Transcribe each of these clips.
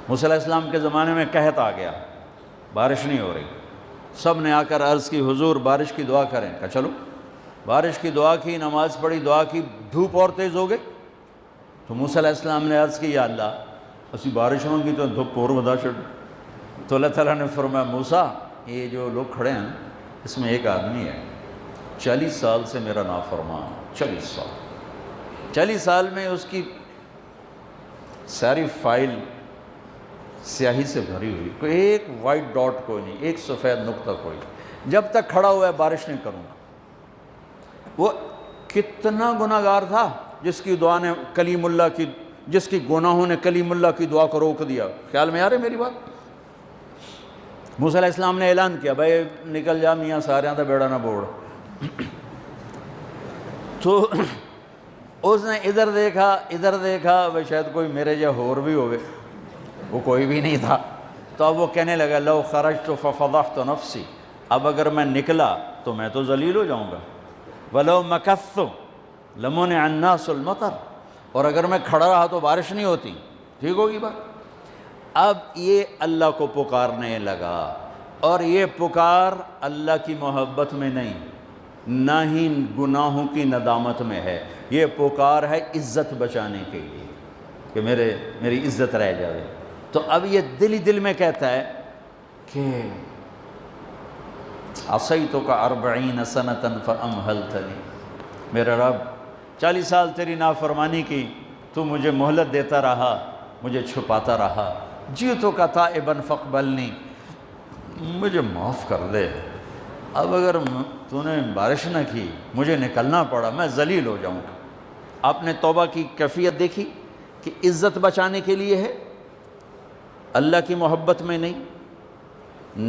موسیٰ علیہ السلام کے زمانے میں قحط آ گیا، بارش نہیں ہو رہی، سب نے آ کر عرض کی حضور بارش کی دعا کریں، کہا چلو بارش کی دعا کی، نماز پڑھی، دعا کی، دھوپ اور تیز ہو گئی۔ تو موسیٰ علیہ السلام نے عرض کی یا اللہ اسی بارش ہوں گی تو دھوپ اور ودا چھڑ۔ تو اللہ تعالیٰ نے فرمایا موسیٰ یہ جو لوگ کھڑے ہیں اس میں ایک آدمی ہے 40 سال سے میرا نافرمان، 40 سال میں اس کی ساری فائل سیاہی سے بھری ہوئی، کوئی ایک وائٹ ڈاٹ کوئی نہیں، ایک سفید نقطہ کوئی، جب تک کھڑا ہوا ہے بارش نہیں کروں گا۔ وہ کتنا گناہ گار تھا جس کی دعا نے کلیم اللہ کی، جس کی گناہوں نے کلیم اللہ کی دعا کو روک دیا۔ خیال میں آ رہے میری بات؟ موسیٰ علیہ السلام نے اعلان کیا بھائی نکل جا میاں سارے دا بیڑا نہ بوڑ۔ تو اس نے ادھر دیکھا بھائی شاید کوئی میرے جا ہور بھی ہوئے، وہ کوئی بھی نہیں تھا۔ تو اب وہ کہنے لگا لو خرجت ففضحت نفسی، اب اگر میں نکلا تو میں تو ذلیل ہو جاؤں گا، ولو مکثت لمنع الناس المطر، اور اگر میں کھڑا رہا تو بارش نہیں ہوتی، ٹھیک ہوگی بات۔ اب یہ اللہ کو پکارنے لگا، اور یہ پکار اللہ کی محبت میں نہیں، نہ ہی گناہوں کی ندامت میں ہے، یہ پکار ہے عزت بچانے کے لیے کہ میری عزت رہ جائے۔ تو اب یہ دل ہی دل میں کہتا ہے کہ عصیتک 40 سنة فأمہلتنی، میرا رب 40 سال تیری نافرمانی کی، تو مجھے مہلت دیتا رہا، مجھے چھپاتا رہا، جئتک تائبا فاقبلنی، مجھے معاف کر دے۔ اب اگر تو نے بارش نہ کی، مجھے نکلنا پڑا، میں ذلیل ہو جاؤں گا۔ آپ نے توبہ کی کیفیت دیکھی کہ عزت بچانے کے لیے ہے، اللہ کی محبت میں نہیں،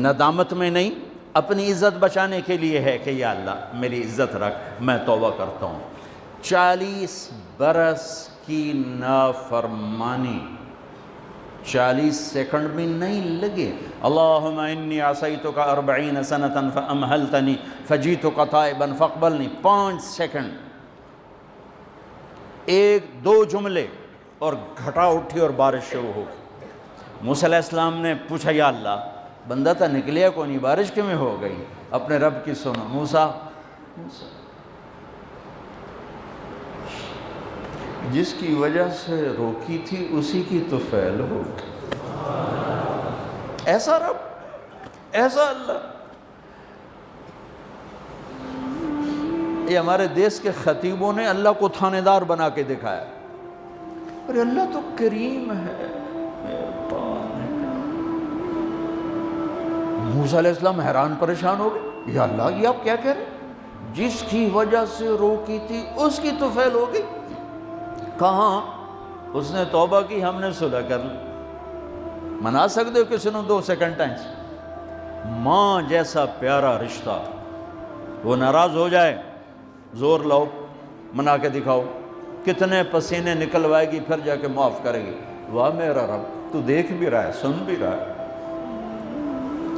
ندامت میں نہیں، اپنی عزت بچانے کے لیے ہے کہ یا اللہ میری عزت رکھ، میں توبہ کرتا ہوں۔ 40 برس کی نافرمانی 40 سیکنڈ بھی نہیں لگے۔ اللہم انی عصیتک 40 سنة فامہلتنی فجئتک تائبا فاقبلنی، 5 سیکنڈ، 1-2 جملے، اور گھٹا اٹھی اور بارش شروع ہو گئی۔ موسیٰ علیہ السلام نے پوچھا یا اللہ بندہ تھا نکلیا کو نہیں، بارش کیوں میں ہو گئی؟ اپنے رب کی سنو، موسیٰ جس کی وجہ سے روکی تھی اسی کی تو فعل ہو گئی۔ ایسا رب، ایسا اللہ۔ یہ ہمارے دیس کے خطیبوں نے اللہ کو تھانے دار بنا کے دکھایا، ارے اللہ تو کریم ہے۔ موسیٰ علیہ السلام حیران پریشان ہو گئے، یا اللہ یہ آپ کیا کہہ رہے ہیں؟ جس کی وجہ سے روکی تھی اس کی تو فعل ہو گئی۔ کہاں؟ اس نے توبہ کی، ہم نے صلح کر لی۔ منا سکتے ہو کسی نے 2 سیکنڈ ٹائمز؟ ماں جیسا پیارا رشتہ، وہ ناراض ہو جائے زور لاؤ منا کے دکھاؤ، کتنے پسینے نکلوائے گی پھر جا کے معاف کرے گی۔ واہ میرا رب تو دیکھ بھی رہا ہے، سن بھی رہا ہے۔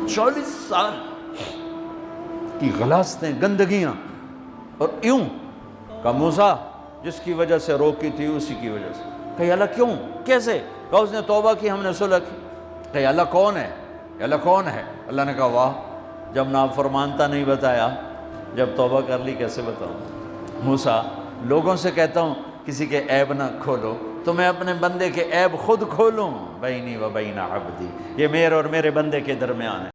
40 سال کی غلاظتیں، گندگیاں، اور یوں کہ موسیٰ جس کی وجہ سے روکی تھی اسی کی وجہ سے۔ کہ اللہ کیوں؟ کیسے؟ کہا اس نے توبہ کی، ہم نے صلح کی۔ کہ اللہ کون ہے؟ اللہ کون ہے؟ اللہ نے کہا واہ، جب نافرمانتا نہیں بتایا، جب توبہ کر لی کیسے بتاؤں؟ موسیٰ لوگوں سے کہتا ہوں کسی کے عیب نہ کھولو، تو میں اپنے بندے کے عیب خود کھولوں؟ بینی و بین عبدی، یہ میرے اور میرے بندے کے درمیان ہے۔